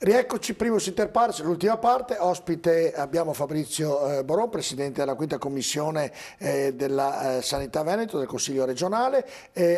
Rieccoci, primus inter pares, l'ultima parte. Ospite abbiamo Fabrizio Boron, Presidente della Quinta Commissione della Sanità Veneto, del Consiglio regionale.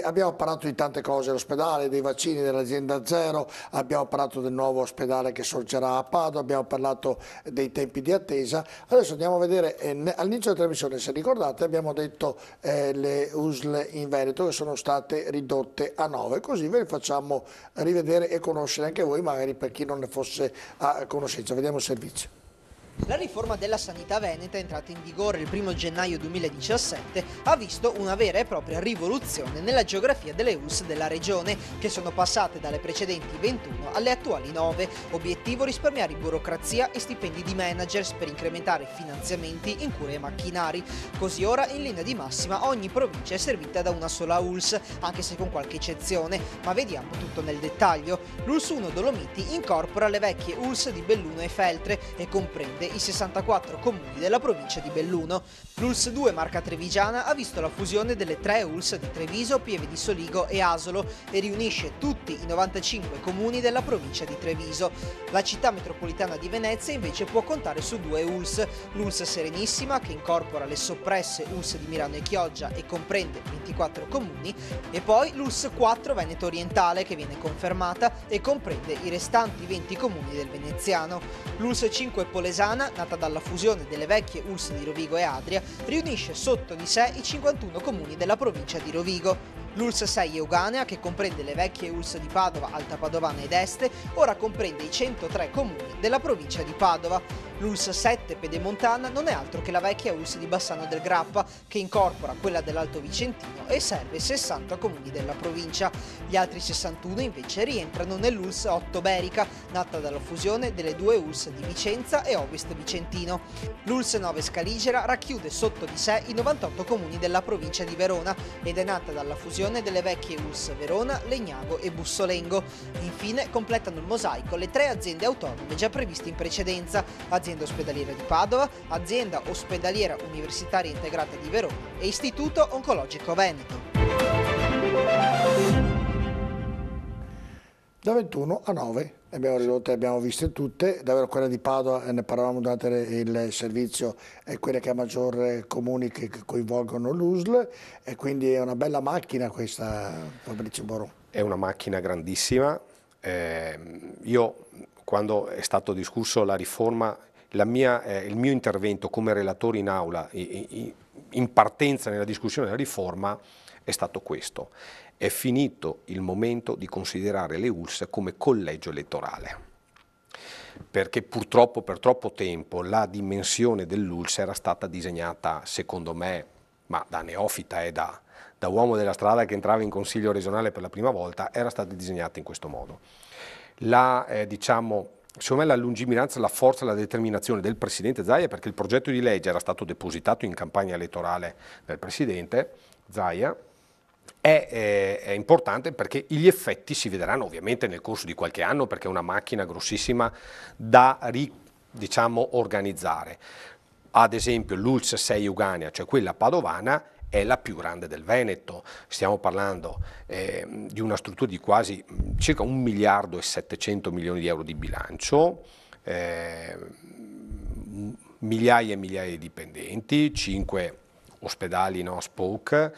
Abbiamo parlato di tante cose, dell'ospedale, dei vaccini, dell'azienda Zero, abbiamo parlato del nuovo ospedale che sorgerà a Padova, abbiamo parlato dei tempi di attesa. Adesso andiamo a vedere, all'inizio della trasmissione, se ricordate, abbiamo detto le USL in Veneto che sono state ridotte a 9, così ve le facciamo rivedere e conoscere anche voi, magari per chi non ne fosse a conoscenza. Vediamo il servizio. La riforma della sanità veneta, entrata in vigore il 1 gennaio 2017, ha visto una vera e propria rivoluzione nella geografia delle ULSS della regione, che sono passate dalle precedenti 21 alle attuali 9. Obiettivo: risparmiare burocrazia e stipendi di managers per incrementare finanziamenti in cure e macchinari. Così ora, in linea di massima, ogni provincia è servita da una sola ULSS, anche se con qualche eccezione, ma vediamo tutto nel dettaglio. L'ULSS 1 Dolomiti incorpora le vecchie ULSS di Belluno e Feltre e comprende i 64 comuni della provincia di Belluno. L'ULSS 2 Marca Trevigiana ha visto la fusione delle 3 ULSS di Treviso, Pieve di Soligo e Asolo e riunisce tutti i 95 comuni della provincia di Treviso. La città metropolitana di Venezia invece può contare su 2 ULSS, l'ULSS Serenissima, che incorpora le soppresse ULSS di Milano e Chioggia e comprende 24 comuni, e poi l'ULSS 4 Veneto Orientale, che viene confermata e comprende i restanti 20 comuni del veneziano. L'ULSS 5 Polesana, nata dalla fusione delle vecchie ULSS di Rovigo e Adria, riunisce sotto di sé i 51 comuni della provincia di Rovigo. L'ULSS 6 Euganea, che comprende le vecchie ULSS di Padova, Alta Padovana ed Este, ora comprende i 103 comuni della provincia di Padova. L'ULSS 7 Pedemontana non è altro che la vecchia ULSS di Bassano del Grappa, che incorpora quella dell'Alto Vicentino e serve 60 comuni della provincia. Gli altri 61 invece rientrano nell'ULSS 8 Berica, nata dalla fusione delle 2 ULSS di Vicenza e Ovest Vicentino. L'ULSS 9 Scaligera racchiude sotto di sé i 98 comuni della provincia di Verona ed è nata dalla fusione delle vecchie ULSS Verona, Legnago e Bussolengo. Infine completano il mosaico le 3 aziende autonome già previste in precedenza: Azienda Ospedaliera di Padova, Azienda Ospedaliera Universitaria Integrata di Verona e Istituto Oncologico Veneto. Da 21 a 9 abbiamo ridotte, abbiamo viste tutte. Davvero quella di Padova, ne parlavamo durante il servizio, è quella che ha maggior comuni che coinvolgono l'USL, e quindi è una bella macchina questa, Fabrizio Boron. È una macchina grandissima. Io, quando è stato discusso la riforma, il mio intervento come relatore in aula, in partenza nella discussione della riforma, è stato questo: è finito il momento di considerare le ULSS come collegio elettorale, perché purtroppo per troppo tempo la dimensione dell'ULSS era stata disegnata, secondo me, ma da neofita e da uomo della strada che entrava in consiglio regionale per la prima volta, era stata disegnata in questo modo. Secondo me la lungimiranza, la forza e la determinazione del Presidente Zaia, perché il progetto di legge era stato depositato in campagna elettorale del Presidente Zaia, è importante, perché gli effetti si vedranno ovviamente nel corso di qualche anno, perché è una macchina grossissima da organizzare. Ad esempio l'ULSS 6 Euganea, cioè quella padovana, è la più grande del Veneto. Stiamo parlando di una struttura di quasi circa 1 miliardo e 700 milioni di euro di bilancio, migliaia e migliaia di dipendenti, 5 ospedali no spoke,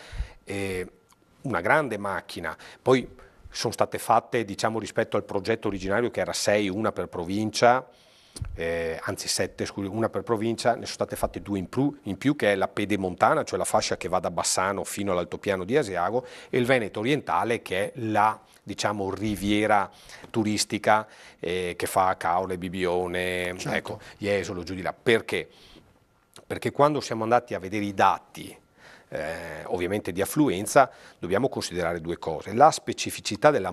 una grande macchina. Poi sono state fatte, rispetto al progetto originario che era 6, una per provincia, anzi 7, scusi, una per provincia, ne sono state fatte 2 in più, che è la Pedemontana, cioè la fascia che va da Bassano fino all'altopiano di Asiago, e il Veneto Orientale, che è la riviera turistica che fa Caole, Bibione, certo, ecco, Jesolo, giù di là. Perché? Perché quando siamo andati a vedere i dati ovviamente di affluenza, dobbiamo considerare 2 cose: la specificità della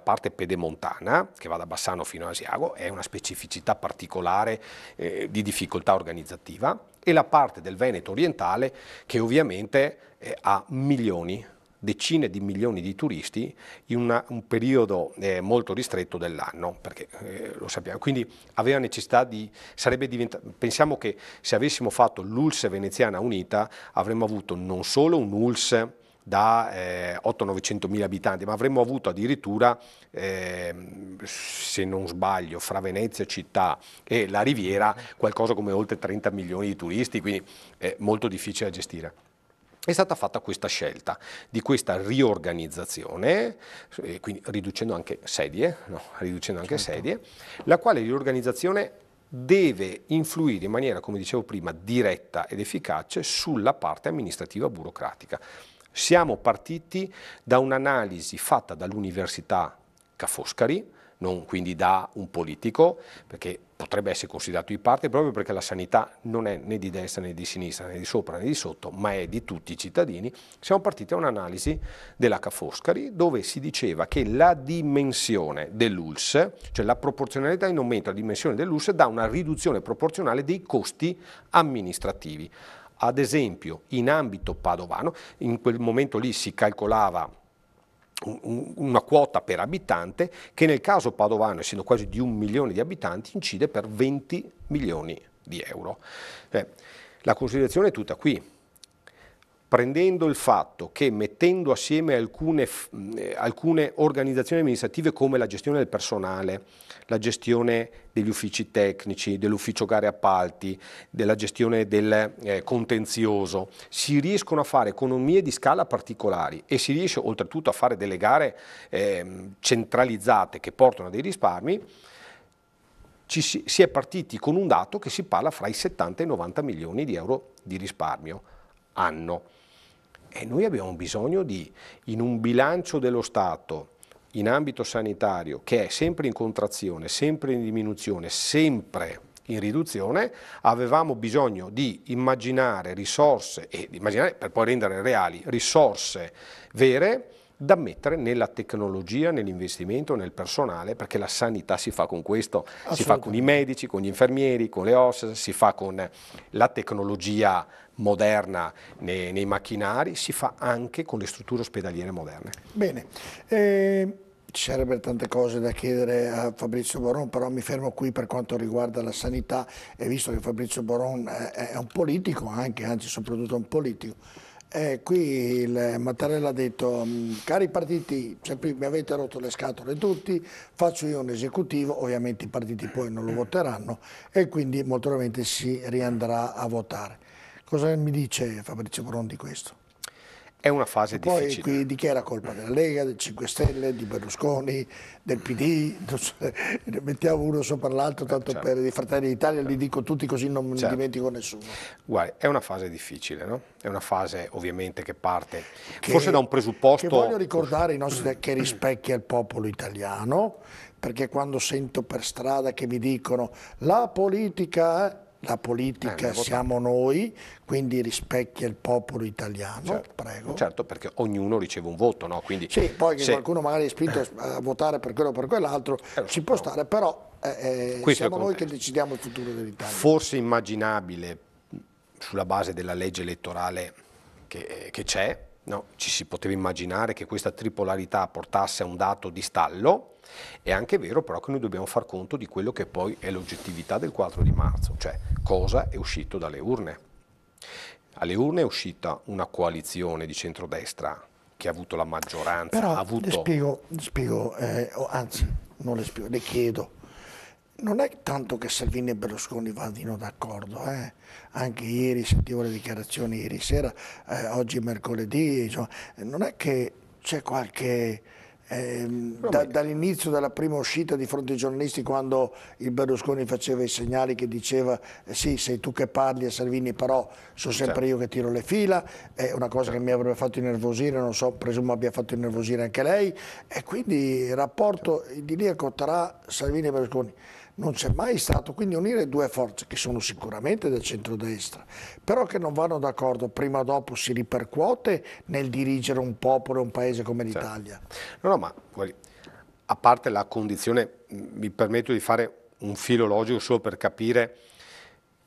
parte pedemontana, che va da Bassano fino a Asiago, è una specificità particolare di difficoltà organizzativa, e la parte del Veneto orientale, che ovviamente ha decine di milioni di turisti in un periodo molto ristretto dell'anno, perché lo sappiamo. Quindi aveva necessità pensiamo che se avessimo fatto l'ULSS veneziana unita avremmo avuto non solo un ULSS da 800-900 mila abitanti, ma avremmo avuto addirittura, se non sbaglio, fra Venezia città e la Riviera qualcosa come oltre 30 milioni di turisti, quindi è molto difficile da gestire. È stata fatta questa scelta di questa riorganizzazione, quindi riducendo anche sedie, la quale riorganizzazione deve influire in maniera, come dicevo prima, diretta ed efficace sulla parte amministrativa burocratica. Siamo partiti da un'analisi fatta dall'Università Ca' Foscari, non quindi da un politico, perché potrebbe essere considerato di parte, proprio perché la sanità non è né di destra né di sinistra, né di sopra né di sotto, ma è di tutti i cittadini. Siamo partiti da un'analisi della Ca' Foscari, dove si diceva che la dimensione dell'ULSS, cioè la proporzionalità in aumento alla dimensione dell'ULSS, dà una riduzione proporzionale dei costi amministrativi. Ad esempio, in ambito padovano, in quel momento lì si calcolava una quota per abitante che nel caso padovano, essendo quasi di 1 milione di abitanti, incide per 20 milioni di euro. La considerazione è tutta qui. Prendendo il fatto che mettendo assieme alcune organizzazioni amministrative come la gestione del personale, la gestione degli uffici tecnici, dell'ufficio gare appalti, della gestione del contenzioso, si riescono a fare economie di scala particolari e si riesce oltretutto a fare delle gare centralizzate che portano a dei risparmi, si è partiti con un dato che si parla fra i 70 e i 90 milioni di euro di risparmio anno. E noi abbiamo bisogno di, in un bilancio dello Stato, in ambito sanitario, che è sempre in contrazione, sempre in diminuzione, sempre in riduzione, avevamo bisogno di immaginare risorse, per poi rendere reali, risorse vere da mettere nella tecnologia, nell'investimento, nel personale, perché la sanità si fa con questo, si fa con i medici, con gli infermieri, con le OSS, si fa con la tecnologia moderna nei macchinari, si fa anche con le strutture ospedaliere moderne. Bene, ci sarebbero tante cose da chiedere a Fabrizio Boron, però mi fermo qui per quanto riguarda la sanità, e visto che Fabrizio Boron è un politico, anzi soprattutto un politico, qui il Mattarella ha detto: cari partiti, sempre mi avete rotto le scatole tutti, faccio io un esecutivo, ovviamente i partiti poi non lo voteranno e quindi molto probabilmente si riandrà a votare. Cosa mi dice Fabrizio Boron di questo? È una fase difficile. Poi qui di chi era colpa? Della Lega, del 5 Stelle, di Berlusconi, del PD? Ne mettiamo uno sopra l'altro, tanto certo. Per i Fratelli d'Italia, li dico tutti così non mi dimentico nessuno. Guardi, è una fase difficile, no? È una fase ovviamente che parte forse da un presupposto... Che voglio ricordare ai nostri, che rispecchia il popolo italiano, perché quando sento per strada che mi dicono la politica siamo noi, quindi rispecchia il popolo italiano, certo, prego. Certo, perché ognuno riceve un voto, no? Quindi, sì, poi che qualcuno magari è spinto a votare per quello o per quell'altro, ci può stare, però siamo noi che decidiamo il futuro dell'Italia. Forse immaginabile, sulla base della legge elettorale che c'è, no? Ci si poteva immaginare che questa tripolarità portasse a un dato di stallo. È anche vero però che noi dobbiamo far conto di quello che poi è l'oggettività del 4 di marzo, cioè cosa è uscito dalle urne. Alle urne è uscita una coalizione di centrodestra che ha avuto la maggioranza. Però le spiego, anzi non le spiego, le chiedo, non è tanto che Salvini e Berlusconi vadino d'accordo, anche ieri sentivo le dichiarazioni, ieri sera, oggi è mercoledì, insomma, non è che c'è qualche... dall'inizio della prima uscita di fronte ai giornalisti, quando il Berlusconi faceva i segnali che diceva sì, sei tu che parli a Salvini, però sono sempre io che tiro le fila, è una cosa che mi avrebbe fatto innervosire, non so, presumo abbia fatto innervosire anche lei, e quindi il rapporto idilliaco tra Salvini e Berlusconi non c'è mai stato, quindi unire due forze che sono sicuramente del centrodestra, però che non vanno d'accordo, prima o dopo si ripercuote nel dirigere un popolo e un paese come l'Italia. No, ma guardi, a parte la condizione, mi permetto di fare un filo logico solo per capire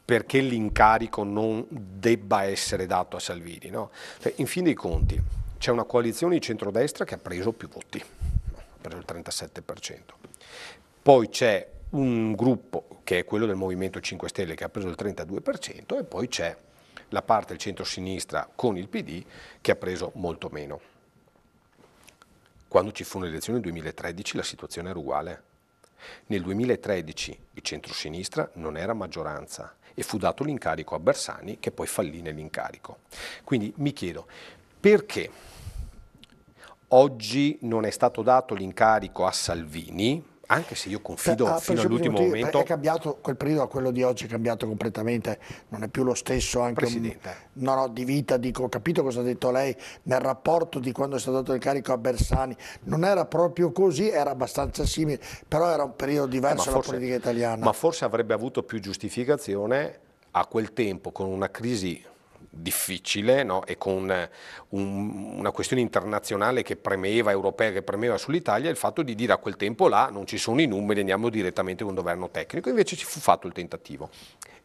perché l'incarico non debba essere dato a Salvini, no? Cioè, in fin dei conti c'è una coalizione di centrodestra che ha preso più voti, ha preso il 37%, poi c'è un gruppo che è quello del Movimento 5 Stelle che ha preso il 32% e poi c'è la parte del centro-sinistra con il PD che ha preso molto meno. Quando ci fu un'elezione nel 2013 la situazione era uguale. Nel 2013 il centro-sinistra non era maggioranza e fu dato l'incarico a Bersani che poi fallì nell'incarico. Quindi mi chiedo perché oggi non è stato dato l'incarico a Salvini, anche se io confido fino all'ultimo momento. È cambiato quel periodo a quello di oggi, è cambiato completamente, non è più lo stesso anche Presidente. No, di vita, dico, ho capito cosa ha detto lei nel rapporto di quando è stato dato l'incarico a Bersani, non era proprio così, era abbastanza simile, però era un periodo diverso dalla politica italiana. Ma forse avrebbe avuto più giustificazione a quel tempo con una crisi difficile, no? E con una questione internazionale che premeva, europea che premeva sull'Italia, il fatto di dire a quel tempo là non ci sono i numeri, andiamo direttamente con un governo tecnico, invece ci fu fatto il tentativo.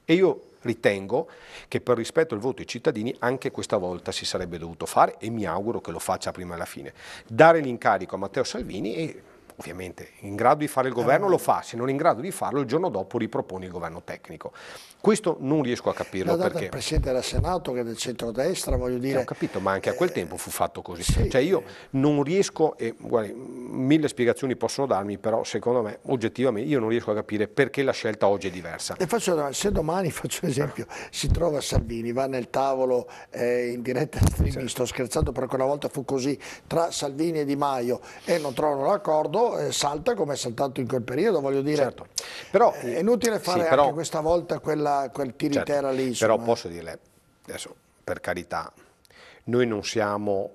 E io ritengo che per rispetto al voto ai cittadini anche questa volta si sarebbe dovuto fare e mi auguro che lo faccia prima alla fine. Dare l'incarico a Matteo Salvini e ovviamente in grado di fare il governo lo fa, se non è in grado di farlo il giorno dopo ripropone il governo tecnico. Questo non riesco a capirlo perché... il Presidente del Senato che è del centrodestra, voglio dire... Ho capito, ma anche a quel tempo fu fatto così. Sì, cioè io non riesco, e guardi, mille spiegazioni possono darmi, però secondo me oggettivamente io non riesco a capire perché la scelta oggi è diversa. E se domani, faccio esempio, si trova Salvini, va nel tavolo in diretta streaming, sto scherzando, però quella volta fu così, tra Salvini e Di Maio e non trovano l'accordo, salta come è saltato in quel periodo, voglio dire. Certo. Però, è inutile fare anche questa volta quel tiritera lì. Insomma. Però posso dirle, adesso per carità, noi non siamo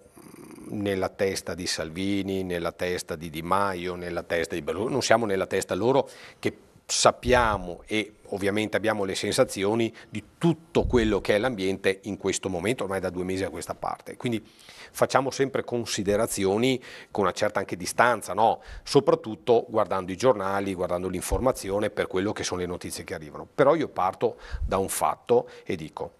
nella testa di Salvini, nella testa di Di Maio, nella testa di Berlusconi, non siamo nella testa loro che sappiamo e ovviamente abbiamo le sensazioni di tutto quello che è l'ambiente in questo momento, ormai da 2 mesi a questa parte. Quindi facciamo sempre considerazioni con una certa anche distanza, no? Soprattutto guardando i giornali, guardando l'informazione per quello che sono le notizie che arrivano. Però io parto da un fatto e dico,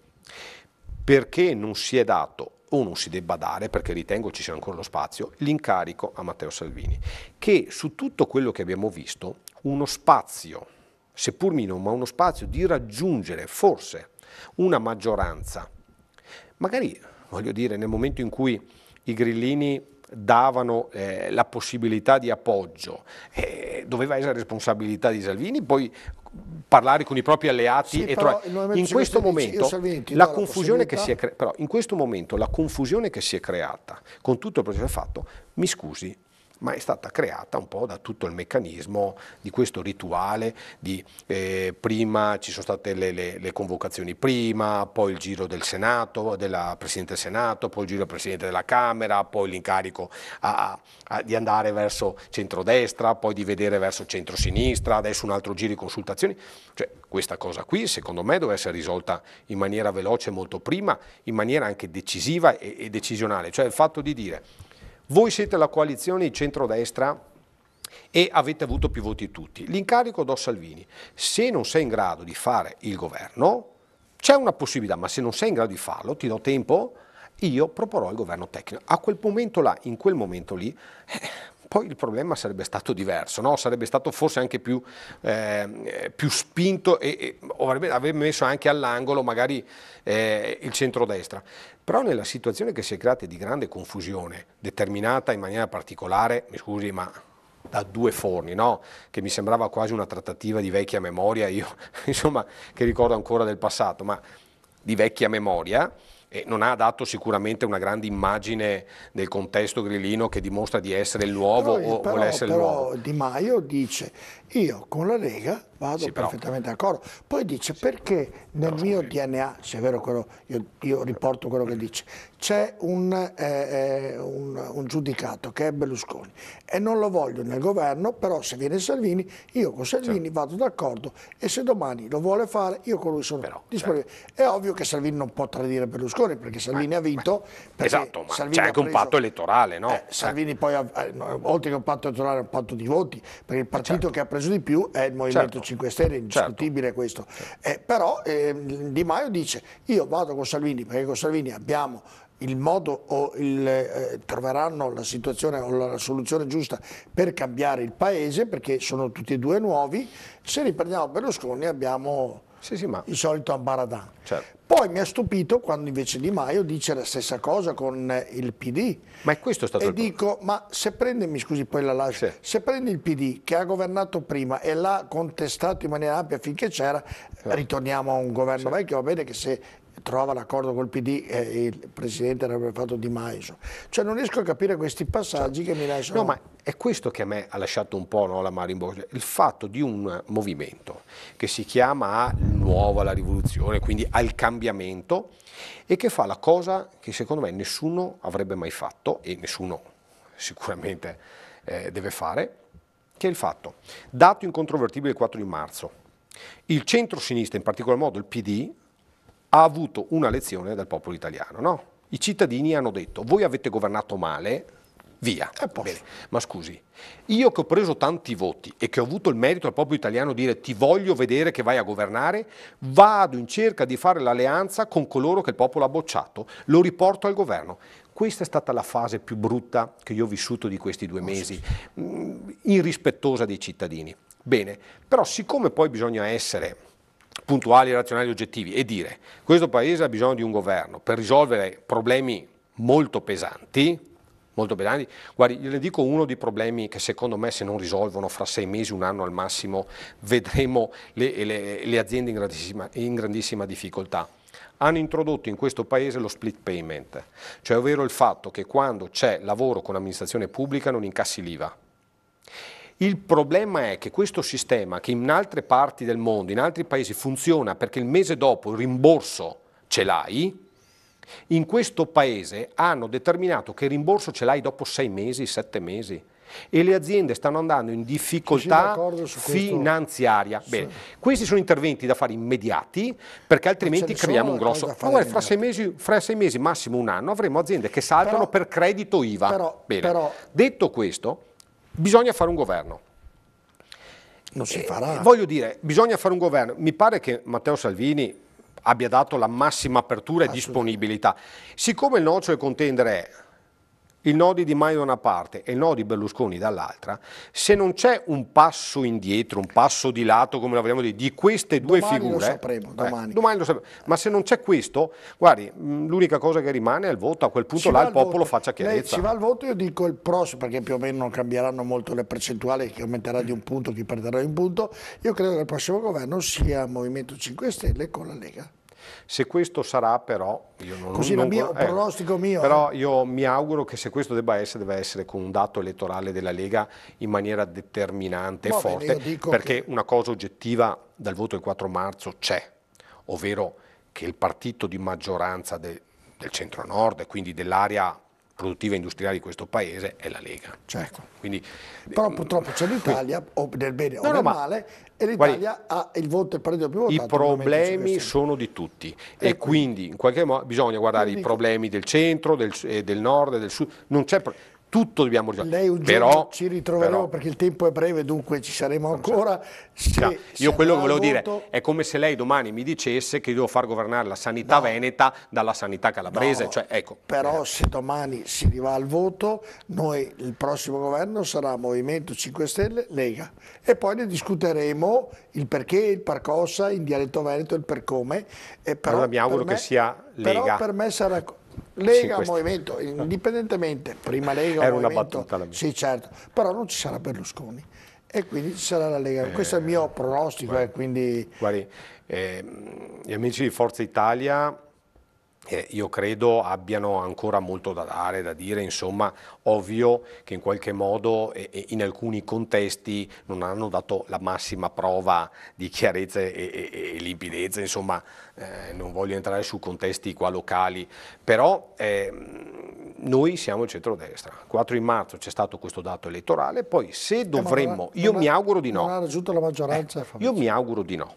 perché non si è dato o non si debba dare, perché ritengo ci sia ancora lo spazio, l'incarico a Matteo Salvini, che su tutto quello che abbiamo visto, uno spazio, seppur minimo, ma uno spazio di raggiungere forse una maggioranza, magari, voglio dire, nel momento in cui i grillini davano la possibilità di appoggio, doveva essere responsabilità di Salvini, poi parlare con i propri alleati e in questo momento la confusione che si è però in questo momento la confusione che si è creata con tutto il processo fatto, mi scusi, ma è stata creata un po' da tutto il meccanismo di questo rituale di prima ci sono state le convocazioni prima, poi il giro del Senato, della Presidente del Senato, poi il giro del Presidente della Camera, poi l'incarico di andare verso centrodestra, poi di vedere verso centrosinistra, adesso un altro giro di consultazioni. Cioè, questa cosa qui secondo me deve essere risolta in maniera veloce molto prima, in maniera anche decisiva e decisionale, cioè il fatto di dire voi siete la coalizione di centrodestra e avete avuto più voti tutti. L'incarico do Salvini. Se non sei in grado di fare il governo, c'è una possibilità, ma se non sei in grado di farlo, ti do tempo, io proporrò il governo tecnico. A quel momento là, in quel momento lì, poi il problema sarebbe stato diverso, no? Sarebbe stato forse anche più spinto e avrebbe messo anche all'angolo magari il centrodestra. Però nella situazione che si è creata di grande confusione, determinata in maniera particolare, mi scusi, ma da 2 forni, no? Che mi sembrava quasi una trattativa di vecchia memoria, io insomma che ricordo ancora del passato, ma di vecchia memoria, e non ha dato sicuramente una grande immagine del contesto grillino che dimostra di essere il nuovo o vuole essere il nuovo. Di Maio dice io con la Lega vado perfettamente d'accordo, poi dice perché nel mio DNA, se è vero quello, io riporto quello che dice, c'è un giudicato che è Berlusconi e non lo voglio nel governo, però se viene Salvini io con Salvini vado d'accordo e se domani lo vuole fare io con lui sono disponibile. È ovvio che Salvini non può tradire Berlusconi perché Salvini ha vinto. Esatto, ma c'è anche un patto elettorale, no? Salvini poi, oltre che un patto elettorale, è un patto di voti, perché il partito che ha preso di più è il Movimento 5 Stelle, è indiscutibile questo. Però Di Maio dice io vado con Salvini perché con Salvini abbiamo il modo o troveranno la situazione o la soluzione giusta per cambiare il paese perché sono tutti e 2 nuovi. Se riprendiamo Berlusconi abbiamo Sì, ma... il solito ambaradan. Certo. Poi mi ha stupito quando invece Di Maio dice la stessa cosa con il PD. Ma è questo stato e il dico, ma se prende, mi scusi poi la lascio, sì. se prende il PD che ha governato prima e l'ha contestato in maniera ampia finché c'era, ritorniamo a un governo vecchio, va bene che se trova l'accordo col PD il Presidente avrebbe fatto Di Maio. Cioè non riesco a capire questi passaggi che mi lasciano... No, ma è questo che a me ha lasciato un po', no, l'amaro in bocca, il fatto di un movimento che si chiama nuovo alla rivoluzione, quindi al cambiamento, e che fa la cosa che secondo me nessuno avrebbe mai fatto e nessuno sicuramente deve fare, che è il fatto, dato incontrovertibile il 4 di marzo, il centro-sinistra, in particolar modo il PD, ha avuto una lezione dal popolo italiano, no? I cittadini hanno detto, voi avete governato male, via. Bene. Ma scusi, io che ho preso tanti voti e che ho avuto il merito al popolo italiano di dire ti voglio vedere che vai a governare, vado in cerca di fare l'alleanza con coloro che il popolo ha bocciato, lo riporto al governo. Questa è stata la fase più brutta che io ho vissuto di questi 2 mesi, irrispettosa dei cittadini. Bene, però siccome poi bisogna essere puntuali, razionali, oggettivi e dire questo Paese ha bisogno di un governo per risolvere problemi molto pesanti, guardi, gliene dico uno dei problemi che secondo me se non risolvono fra 6 mesi, 1 anno al massimo, vedremo le aziende in grandissima difficoltà. Hanno introdotto in questo Paese lo split payment, cioè ovvero il fatto che quando c'è lavoro con amministrazione pubblica non incassi l'IVA. Il problema è che questo sistema, che in altre parti del mondo, in altri paesi funziona perché il mese dopo il rimborso ce l'hai, in questo paese hanno determinato che il rimborso ce l'hai dopo 6 mesi, 7 mesi e le aziende stanno andando in difficoltà finanziaria. Bene, questi sono interventi da fare immediati perché altrimenti creiamo un grosso... Ma guarda, fra 6 mesi, massimo 1 anno, avremo aziende che saltano per credito IVA. Bene. Detto questo, bisogna fare un governo. Non si farà. Voglio dire, bisogna fare un governo. Mi pare che Matteo Salvini abbia dato la massima apertura e disponibilità. Siccome il nocciolo del contendere è il no di Di Maio da una parte e il no di Berlusconi dall'altra, se non c'è un passo indietro, un passo di lato, come lo vogliamo dire, di queste due figure, lo sapremo, domani lo sapremo, ma se non c'è questo, guardi, l'unica cosa che rimane è il voto, a quel punto là il popolo faccia chiarezza. Si va al voto, io dico il prossimo, perché più o meno non cambieranno molto le percentuali, che aumenterà di 1 punto, chi perderà di 1 punto, io credo che il prossimo governo sia Movimento 5 Stelle con la Lega. Se questo sarà però, io non, così non, un pronostico mio. Però io mi auguro che se questo deve essere con un dato elettorale della Lega in maniera determinante e forte, perché una cosa oggettiva dal voto del 4 marzo c'è, ovvero che il partito di maggioranza del centro-nord e quindi dell'area produttiva e industriale di questo paese è la Lega. Certo. Quindi, però purtroppo c'è l'Italia, o del bene o del male, e l'Italia ha il voto, il partito più votato. I problemi sono di tutti e quindi in qualche modo bisogna guardare i problemi del centro, del nord e del sud. Non c'è tutto dobbiamo risolvere. Lei un giorno ci ritroveremo perché il tempo è breve, dunque ci saremo ancora. Io quello che volevo dire è come se lei domani mi dicesse che io devo far governare la sanità veneta dalla sanità calabrese. No, cioè, ecco. Però se domani si arriva al voto, noi il prossimo governo sarà Movimento 5 Stelle, Lega. E poi ne discuteremo il perché, il per cosa, in dialetto veneto, il per come. Però allora mi auguro che sia Lega. Però per me sarà... Lega, Movimento, indipendentemente, prima Lega era Movimento, una battuta la mia. Sì, certo, però non ci sarà Berlusconi e quindi ci sarà la Lega. Questo è il mio pronostico. Quindi... Guardi, gli amici di Forza Italia io credo abbiano ancora molto da dare, da dire, insomma, ovvio che in qualche modo in alcuni contesti non hanno dato la massima prova di chiarezza e limpidezza, insomma, non voglio entrare su contesti qua locali, però noi siamo il centrodestra. 4 di marzo c'è stato questo dato elettorale, poi se dovremmo, io mi auguro di no. Non ha raggiunto la maggioranza. Io mi auguro di no,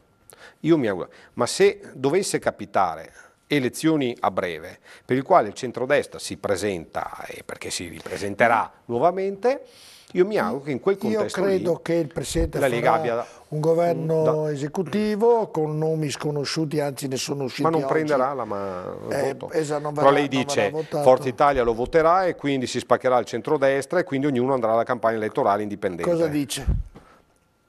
ma se dovesse capitare elezioni a breve, per il quale il centrodestra si presenta e perché si ripresenterà nuovamente, io mi auguro che in quel contesto io credo che il Presidente la Lega farà abbia un governo esecutivo con nomi sconosciuti, anzi ne sono usciti oggi. Ma non prenderà il voto. Non verrà, però lei dice Forza Italia lo voterà e quindi si spaccherà il centrodestra e quindi ognuno andrà alla campagna elettorale indipendente. Cosa dice?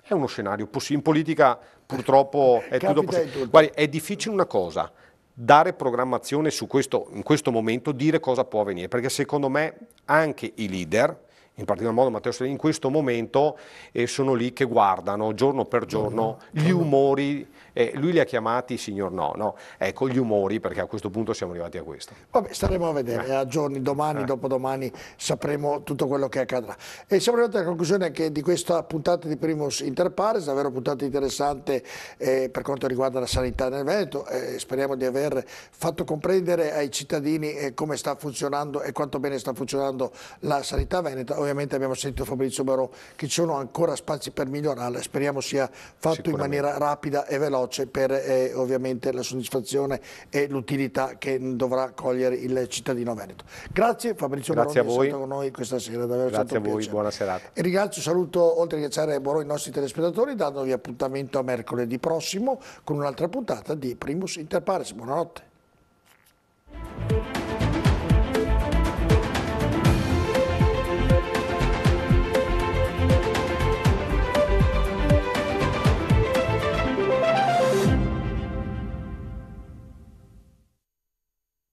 È uno scenario possibile. In politica purtroppo è tutto possibile. Guardi, è difficile una cosa, dare programmazione su questo, in questo momento, dire cosa può avvenire, perché secondo me anche i leader, in particolar modo Matteo Salvini, in questo momento sono lì che guardano giorno per giorno gli umori, lui li ha chiamati signor no, ecco gli umori, perché a questo punto siamo arrivati a questo. Vabbè, staremo a vedere, a giorni, domani, dopodomani sapremo tutto quello che accadrà. E siamo arrivati alla conclusione che di questa puntata di Primus Inter Pares, davvero puntata interessante per quanto riguarda la sanità nel Veneto. Speriamo di aver fatto comprendere ai cittadini come sta funzionando e quanto bene sta funzionando la sanità veneta. Ovviamente abbiamo sentito Fabrizio Barò che ci sono ancora spazi per migliorarla, speriamo sia fatto in maniera rapida e veloce per ovviamente la soddisfazione e l'utilità che dovrà cogliere il cittadino veneto. Grazie Fabrizio Barò di essere stato con noi questa sera, davvero grazie a voi, buona serata. E ringrazio, saluto oltre che ringraziare Barò i nostri telespettatori dandovi appuntamento a mercoledì prossimo con un'altra puntata di Primus Inter Pares. Buonanotte.